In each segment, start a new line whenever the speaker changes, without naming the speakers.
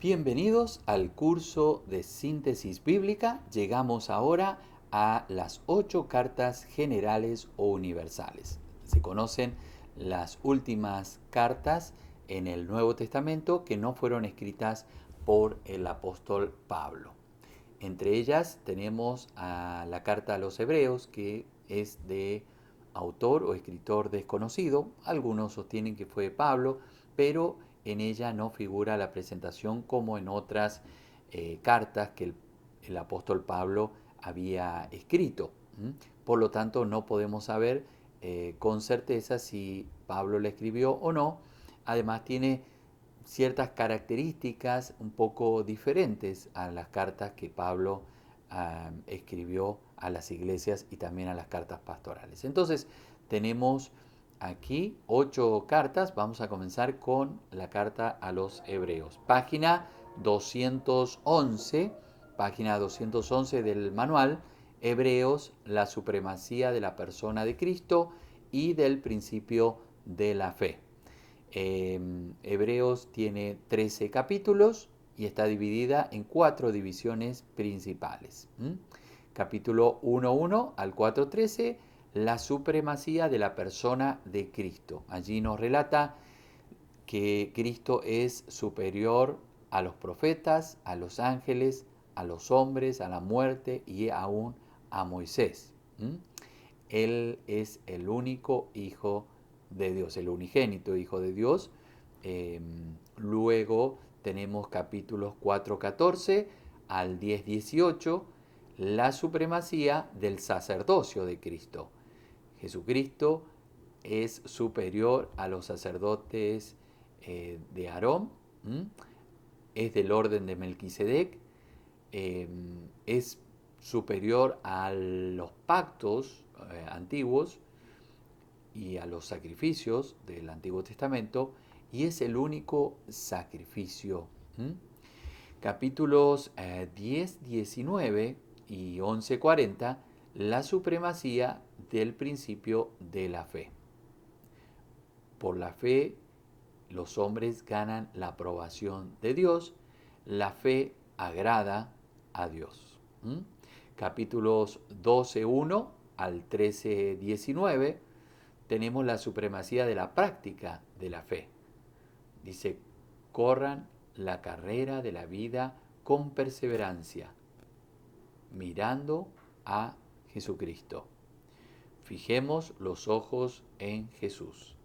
Bienvenidos al curso de síntesis bíblica. Llegamos ahora a las 8 cartas generales o universales. Se conocen las últimas cartas en el Nuevo Testamento que no fueron escritas por el apóstol Pablo. Entre ellas tenemos a la carta a los Hebreos, que es de autor o escritor desconocido. Algunos sostienen que fue Pablo, pero en ella no figura la presentación como en otras cartas que el apóstol Pablo había escrito. Por lo tanto, no podemos saber con certeza si Pablo la escribió o no. Además, tiene ciertas características un poco diferentes a las cartas que Pablo escribió a las iglesias y también a las cartas pastorales. Entonces, tenemos aquí 8 cartas. Vamos a comenzar con la carta a los Hebreos. Página 211, página 211 del manual. Hebreos, la supremacía de la persona de Cristo y del principio de la fe. Hebreos tiene 13 capítulos y está dividida en 4 divisiones principales. Capítulo 1.1 al 4.13, la supremacía de la persona de Cristo. Allí nos relata que Cristo es superior a los profetas, a los ángeles, a los hombres, a la muerte y aún a Moisés. Él es el único Hijo de Dios, el unigénito Hijo de Dios. Luego tenemos capítulos 4.14 al 10.18, la supremacía del sacerdocio de Cristo. Jesucristo es superior a los sacerdotes de Aarón, es del orden de Melquisedec, es superior a los pactos antiguos y a los sacrificios del Antiguo Testamento, y es el único sacrificio. Capítulos 10, 19 y 11, 40, la supremacía del principio de la fe. Por la fe, los hombres ganan la aprobación de Dios. La fe agrada a Dios. Capítulos 12.1 al 13.19 tenemos la supremacía de la práctica de la fe. Dice, corran la carrera de la vida con perseverancia, mirando a Jesucristo. Fijemos los ojos en Jesús.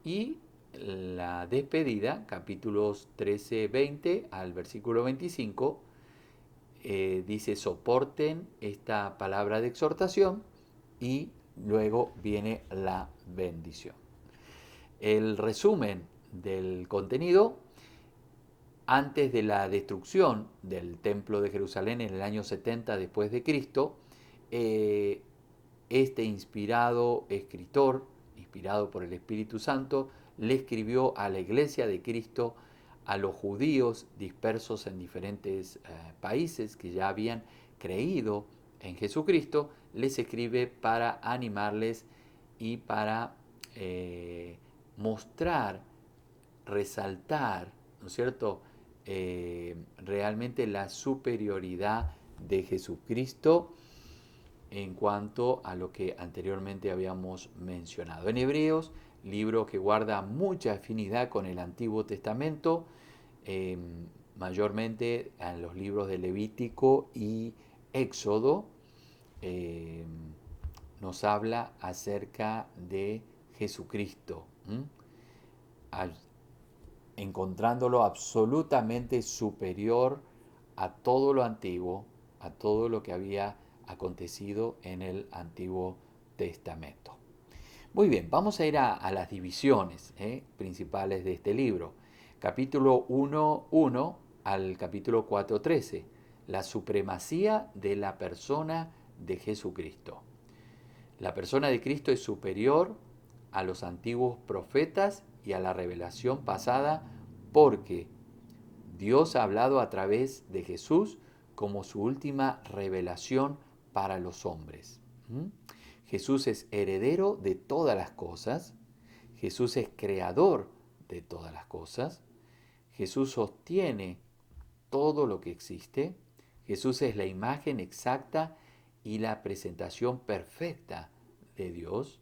Y la despedida, capítulos 13-20 al versículo 25, dice, soporten esta palabra de exhortación, y luego viene la bendición. El resumen del contenido: antes de la destrucción del templo de Jerusalén en el año 70 después de Cristo, este inspirado escritor, inspirado por el Espíritu Santo, le escribió a la iglesia de Cristo, a los judíos dispersos en diferentes países que ya habían creído en Jesucristo. Les escribe para animarles y para mostrar, resaltar, ¿no es cierto?, realmente la superioridad de Jesucristo en cuanto a lo que anteriormente habíamos mencionado. En Hebreos, libro que guarda mucha afinidad con el Antiguo Testamento, mayormente en los libros de Levítico y Éxodo, nos habla acerca de Jesucristo, encontrándolo absolutamente superior a todo lo antiguo, a todo lo que había acontecido en el Antiguo Testamento. Muy bien, vamos a ir a las divisiones principales de este libro. Capítulo 1.1 al capítulo 4.13. La supremacía de la persona de Jesucristo. La persona de Cristo es superior a los antiguos profetas y a la revelación pasada, porque Dios ha hablado a través de Jesús como su última revelación para los hombres. Jesús es heredero de todas las cosas. Jesús es creador de todas las cosas. Jesús sostiene todo lo que existe. Jesús es la imagen exacta y la presentación perfecta de Dios.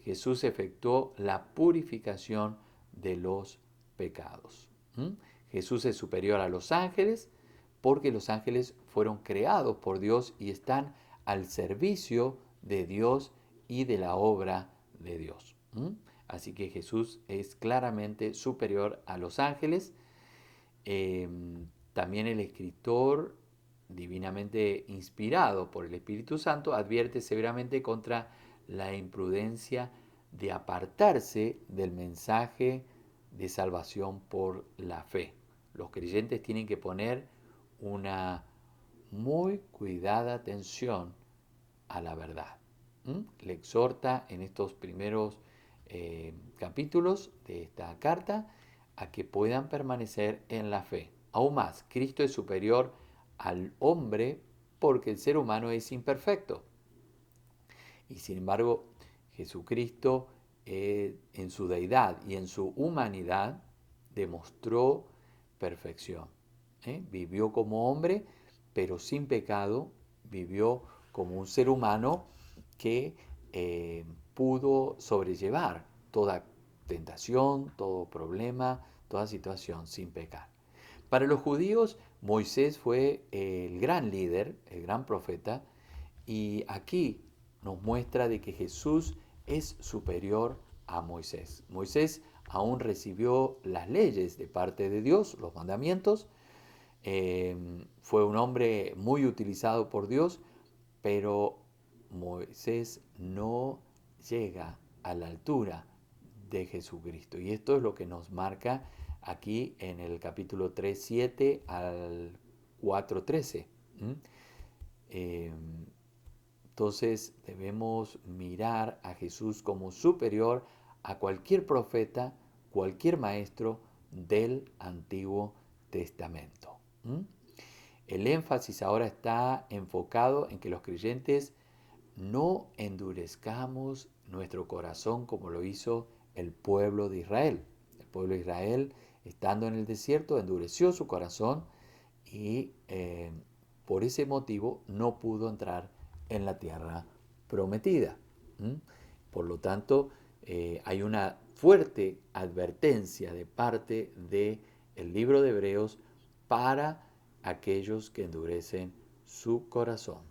Jesús efectuó la purificación de los pecados. ¿Mm? Jesús es superior a los ángeles porque los ángeles fueron creados por Dios y están al servicio de Dios y de la obra de Dios. ¿Mm? Así que Jesús es claramente superior a los ángeles. Eh, También el escritor, divinamente inspirado por el Espíritu Santo, advierte severamente contra la imprudencia de apartarse del mensaje de salvación por la fe. Los creyentes tienen que poner una muy cuidada atención a la verdad. Le exhorta en estos primeros capítulos de esta carta a que puedan permanecer en la fe. Aún más, Cristo es superior al hombre porque el ser humano es imperfecto. Y sin embargo, Jesucristo en su deidad y en su humanidad demostró perfección. Vivió como hombre, pero sin pecado, vivió como un ser humano que pudo sobrellevar toda tentación, todo problema, toda situación sin pecar. Para los judíos, Moisés fue el gran líder, el gran profeta, y aquí nos muestra de que Jesús es superior a Moisés. Moisés aún recibió las leyes de parte de Dios, los mandamientos. Fue un hombre muy utilizado por Dios, pero Moisés no llega a la altura de Jesucristo. Y esto es lo que nos marca aquí en el capítulo 3:7 al 4:13. Entonces debemos mirar a Jesús como superior a cualquier profeta, cualquier maestro del Antiguo Testamento. El énfasis ahora está enfocado en que los creyentes no endurezcamos nuestro corazón como lo hizo el pueblo de Israel. El pueblo de Israel, estando en el desierto, endureció su corazón y por ese motivo no pudo entrar en la tierra prometida. Por lo tanto, hay una fuerte advertencia de parte del libro de Hebreos para aquellos que endurecen su corazón.